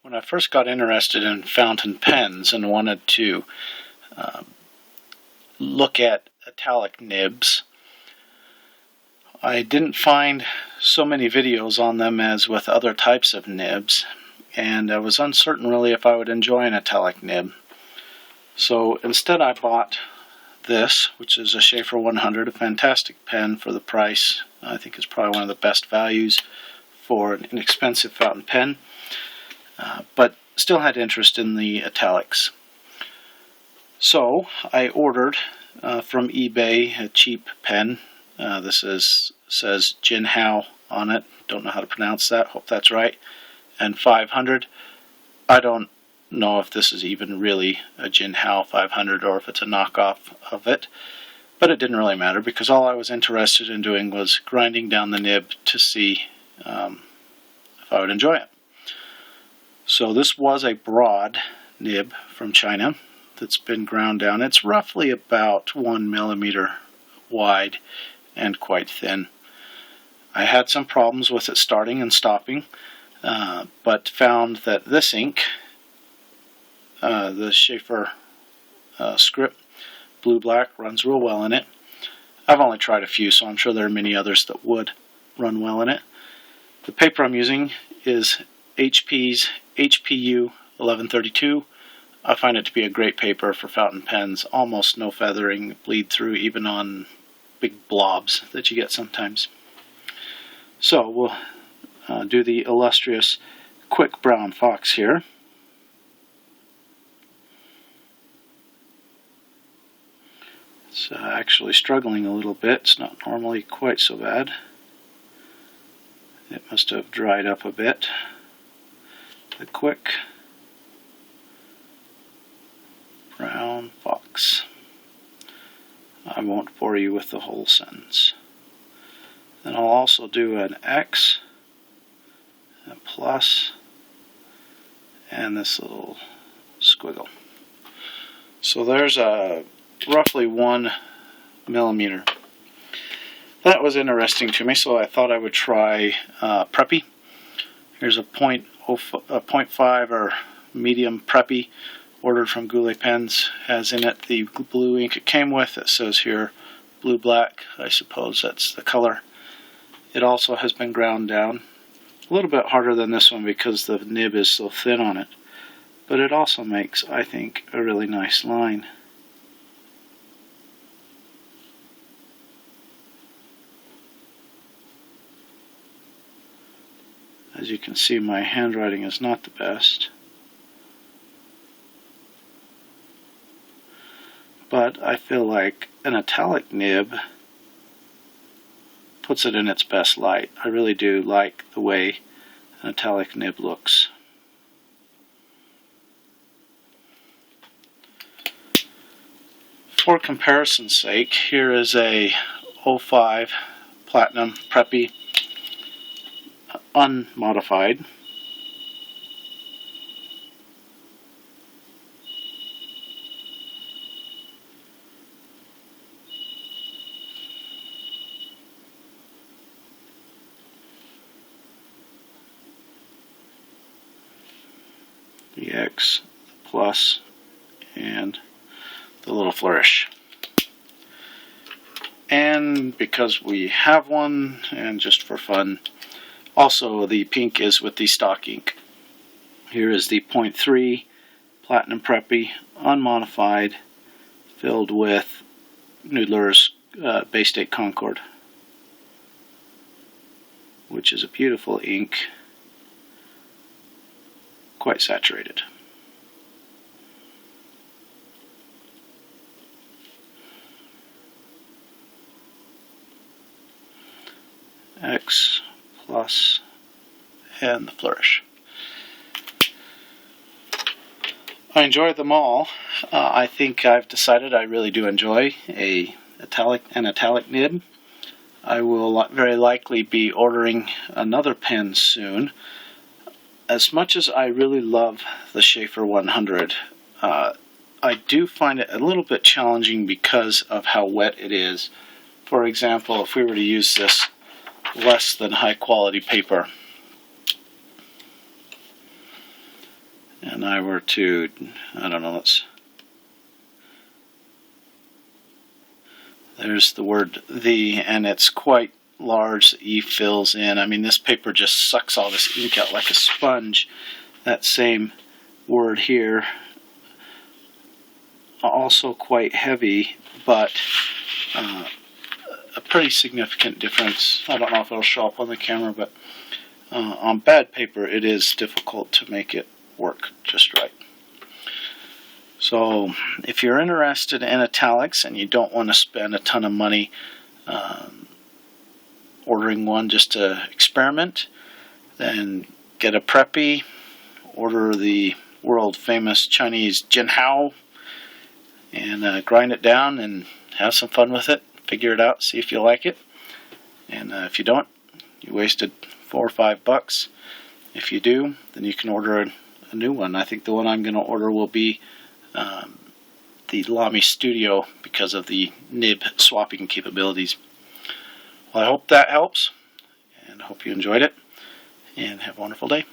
When I first got interested in fountain pens and wanted to look at Italic nibs, I didn't find so many videos on them as with other types of nibs, and I was uncertain really if I would enjoy an Italic nib. So instead I bought this, which is a Sheaffer 100, a fantastic pen for the price. I think it's probably one of the best values for an inexpensive fountain pen, but still had interest in the Italics. So I ordered from eBay a cheap pen. This says Jinhao on it. Don't know how to pronounce that. Hope that's right. And 500. I don't know if this is even really a Jinhao 500 or if it's a knockoff of it. But it didn't really matter because all I was interested in doing was grinding down the nib to see if I would enjoy it. So this was a broad nib from China that's been ground down. It's roughly about 1 millimeter wide and quite thin. I had some problems with it starting and stopping, but found that this ink, the Sheaffer script blue-black, runs real well in it. I've only tried a few, so I'm sure there are many others that would run well in it. The paper I'm using is HP's HPU 1132. I find it to be a great paper for fountain pens. Almost no feathering, bleed through even on big blobs that you get sometimes. So we'll do the illustrious quick brown fox here. It's actually struggling a little bit. It's not normally quite so bad. It must have dried up a bit. The quick brown fox. I won't bore you with the whole sentence. Then I'll also do an X, a plus, and this little squiggle. So there's a roughly 1 millimeter. That was interesting to me, so I thought I would try Preppy. Here's a 0.5 or medium Preppy, ordered from Goulet Pens. Has in it the blue ink it came with. It says here blue-black. I suppose that's the color. It also has been ground down. A little bit harder than this one because the nib is so thin on it. But it also makes, I think, a really nice line. As you can see, my handwriting is not the best. But I feel like an Italic nib puts it in its best light. I really do like the way an Italic nib looks. For comparison's sake, here is a 05 Platinum Preppy unmodified. The X, the plus, and the little flourish. And because we have one, and just for fun, also the pink is with the stock ink. Here is the 0.3 Platinum Preppy, unmodified, filled with Noodler's Bay State Concord, which is a beautiful ink, quite saturated. X, plus, and the flourish. I enjoyed them all. I think I've decided I really do enjoy an Italic nib. I will very likely be ordering another pen soon. As much as I really love the Sheaffer 100, I do find it a little bit challenging because of how wet it is. For example, if we were to use this less than high quality paper, and I were to, I don't know, there's the word "the," and it's quite large. The E fills in. I mean, this paper just sucks all this ink out like a sponge. That same word here, also quite heavy, but a pretty significant difference. I don't know if it'll show up on the camera, but on bad paper it is difficult to make it work just right. So if you're interested in italics and you don't want to spend a ton of money ordering one just to experiment, then get a preppy, order the world famous Chinese Jinhao, and grind it down and have some fun with it. Figure it out, see if you like it, and if you don't, you wasted $4 or $5. If you do, then you can order a new one. I think the one I'm going to order will be the Lamy Studio because of the nib swapping capabilities. Well, I hope that helps, and I hope you enjoyed it, and have a wonderful day.